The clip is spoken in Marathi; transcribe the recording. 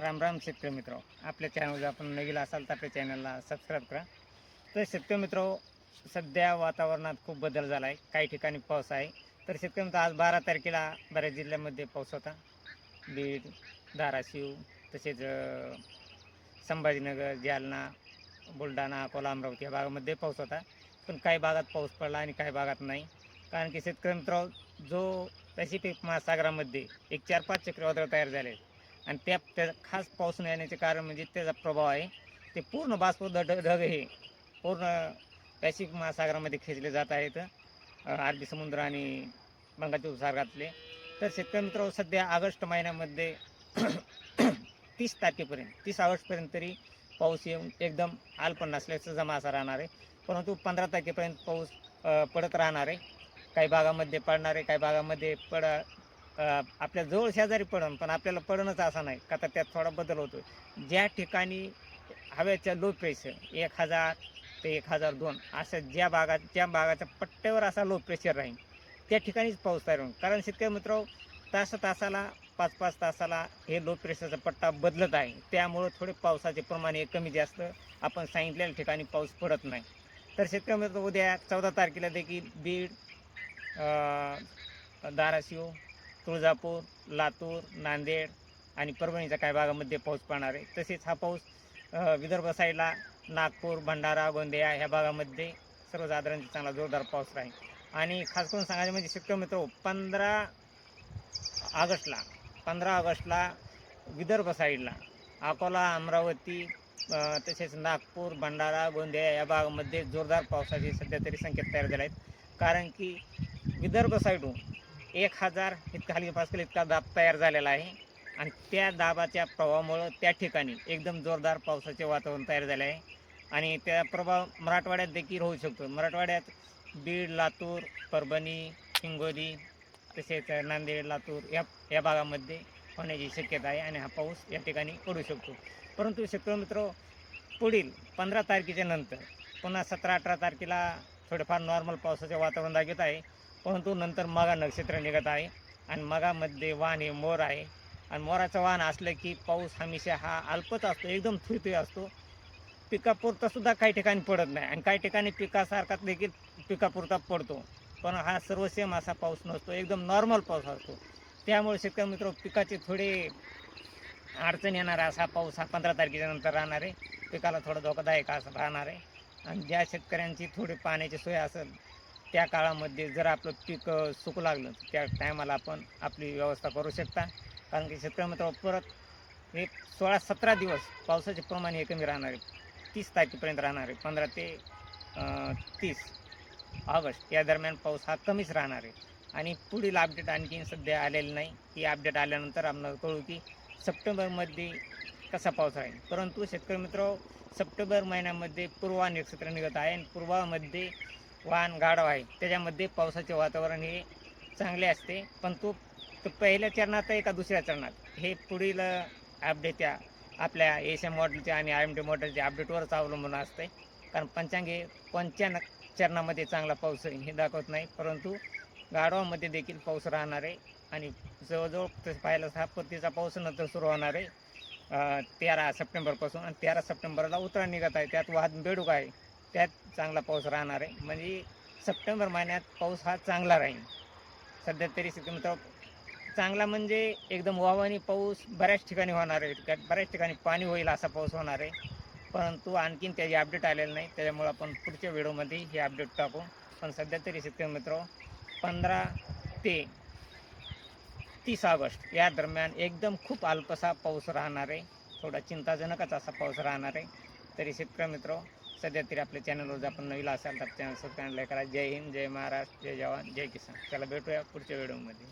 राम राम शेतकरी मित्र, आपल्या चॅनलवर आपण नवीन असाल तर आपल्या चॅनलला सबस्क्राईब करा. तर शेतकरी मित्र, सध्या वातावरणात खूप बदल झाला आहे. काही ठिकाणी पाऊस आहे. तर शेतकरी मित्र, आज 12 तारखेला बऱ्याच जिल्ह्यामध्ये पाऊस होता. बीड, धाराशिव, तसेच संभाजीनगर, जालना, बुलढाणा, अकोला, अमरावती या भागामध्ये पाऊस होता. पण काही भागात पाऊस पडला आणि काही भागात नाही. कारण की शेतकरी मित्र, जो पॅसिफिक महासागरामध्ये एक 4-5 चक्रीवादळ तयार झाले आणि त्याचा खास पाऊस न येण्याचे कारण म्हणजे त्याचा प्रभाव आहे. ते पूर्ण बाष्प ढग हे पूर्ण पॅसिफिक महासागरामध्ये खेचले जात आहेत, अरबी समुद्र आणि बंगालच्या उपसागरातले. तर शेतकरी मित्र, सध्या ऑगस्ट महिन्यामध्ये 30 तारखेपर्यंत 30 ऑगस्टपर्यंत तरी पाऊस येऊन एकदम अल्प नसल्याचं जमा असा राहणार आहे. परंतु 15 तारखेपर्यंत पाऊस पडत राहणार आहे. काही भागामध्ये पडणार आहे, काही भागामध्ये आपल्या जवळ शेजारी पडन, पण आपल्याला पडणंच असं नाही का, तर त्यात थोडा बदल होतो. ज्या ठिकाणी हवेच्या लो प्रेशर 1000 ते 1002 अशा ज्या भागाच्या पट्ट्यावर असा लो प्रेशर राहील, त्या ठिकाणीच पाऊस तयार होईल. कारण शेतकरी मित्र, तासाला 5-5 तासाला हे लो प्रेशरचा पट्टा बदलत आहे. त्यामुळं थोडे पावसाचे प्रमाण हे कमी जास्त आपण सांगितलेल्या ठिकाणी पाऊस पडत नाही. तर शेतकरी मित्र, उद्या 14 तारखेला देखील बीड, धाराशिव, तुळजापूर, लातूर, नांदेड आणि परभणीच्या काही भागामध्ये पाऊस पडणार आहे. तसेच हा पाऊस विदर्भ साईडला नागपूर, भंडारा, गोंदिया ह्या भागामध्ये सर्वसाधारण चांगला जोरदार पाऊस राहील. आणि खास करून सांगायचं म्हणजे शेतकरी मित्र, 15 ऑगस्टला विदर्भ साईडला अकोला, अमरावती, तसेच नागपूर, भंडारा, गोंदिया या भागामध्ये जोरदार पावसाचे सध्या तरी संकेत तयार झाले आहेत. कारण की विदर्भ साईडहून 1000 इतका खाली पास्कल इतका दाब तयार झालेला आहे आणि त्या दाबाच्या प्रभावामुळं त्या ठिकाणी एकदम जोरदार पावसाचे वातावरण तयार झाले आहे. आणि त्या प्रभाव मराठवाड्यात देखील होऊ शकतो. मराठवाड्यात बीड, लातूर, परभणी, हिंगोली, तसेच नांदेड, लातूर या भागामध्ये होण्याची शक्यता आहे आणि हा पाऊस या ठिकाणी पडू शकतो. परंतु शेतकरी मित्र, पुढील 15 तारखेच्या नंतर पुन्हा 17-18 तारखेला थोडेफार नॉर्मल पावसाचे वातावरण दाखवत आहे. परंतु नंतर मघा नक्षत्र निघत आहे आणि मघामध्ये वाहन हे मोर आहे. आणि मोराचं वाहन असलं की पाऊस हमेशा हा अल्पच असतो, एकदम थुईथुई असतो. पिकापुरता सुद्धा काही ठिकाणी पडत नाही आणि काही ठिकाणी पिकासारखा देखील पिकापुरता पडतो. पण हा सर्व सेम असा पाऊस नसतो, एकदम नॉर्मल पाऊस असतो. त्यामुळे शेतकरी मित्र, पिकाचे थोडे अडचण येणार असा पाऊस हा 15 तारखेच्या नंतर राहणार आहे. पिकाला थोडा धोकादायक असं राहणार आहे. आणि ज्या शेतकऱ्यांची थोडी पाण्याची सोय असेल, त्या काळामध्ये जर आपलं पीक सुकू लागलं त्या टायमाला आपण आपली व्यवस्था करू शकता. कारण की शेतकरी मित्र, परत एक 16-17 दिवस पावसाचे प्रमाण हे कमी राहणार आहे. 30 तारखेपर्यंत राहणार आहे. 15 ते 30 ऑगस्ट या दरम्यान पाऊस हा कमीच राहणार आहे. आणि पुढील अपडेट आणखीन सध्या आलेलं नाही. ही अपडेट आल्यानंतर आम्हाला कळू की सप्टेंबरमध्ये कसा पाऊस राहील. परंतु शेतकरी मित्र, सप्टेंबर महिन्यामध्ये पूर्वा नक्षत्र निघत आहे आणि पूर्वामध्ये वाहन गाढव आहे. त्याच्यामध्ये पावसाचे वातावरण हे चांगले असते. पण तो पहिल्या चरणात आहे का दुसऱ्या चरणात, हे पुढील अपडेट त्या आपल्या एशियन मॉडेलच्या आणि IMD मॉडेलच्या अपडेटवरच अवलंबून असते. कारण पंचांग हे कोणत्या चरणामध्ये चांगला पाऊस आहे हे दाखवत नाही. परंतु गाढवामध्ये देखील पाऊस राहणार आहे आणि जवळजवळ तसं पाहिलं हा परतीचा पाऊस नंतर सुरू होणार आहे 13 सप्टेंबरपासून. आणि 13 सप्टेंबरला उत्तरायण निघत आहे, त्यात वाहन बेडूक आहे, त्यात चांगला पाऊस राहणार आहे. म्हणजे सप्टेंबर महिन्यात पाऊस हा चांगला राहील. सध्या तरी मित्र, चांगला म्हणजे एकदम वाहवानी पाऊस बऱ्याच ठिकाणी होणार आहे, बऱ्याच ठिकाणी पाणी होईल असा पाऊस होणार आहे. परंतु आणखीन त्याची अपडेट आलेलं नाही, त्याच्यामुळे आपण पुढच्या व्हिडिओमध्ये हे अपडेट टाकू. पण सध्या तरी शेतकरी मित्र, 15 ते 30 ऑगस्ट या दरम्यान एकदम खूप अल्पसा पाऊस राहणार आहे. थोडा चिंताजनकच असा पाऊस राहणार आहे. तरी शेतकरी मित्र, सध्या तरी आपल्या चॅनलवर जर आपण नवीन असाल तर चॅनल सबस्क्राईब करा. जय हिंद, जय महाराष्ट्र, जय जवान, जय किसान. चला भेटूया पुढच्या व्हिडिओमध्ये.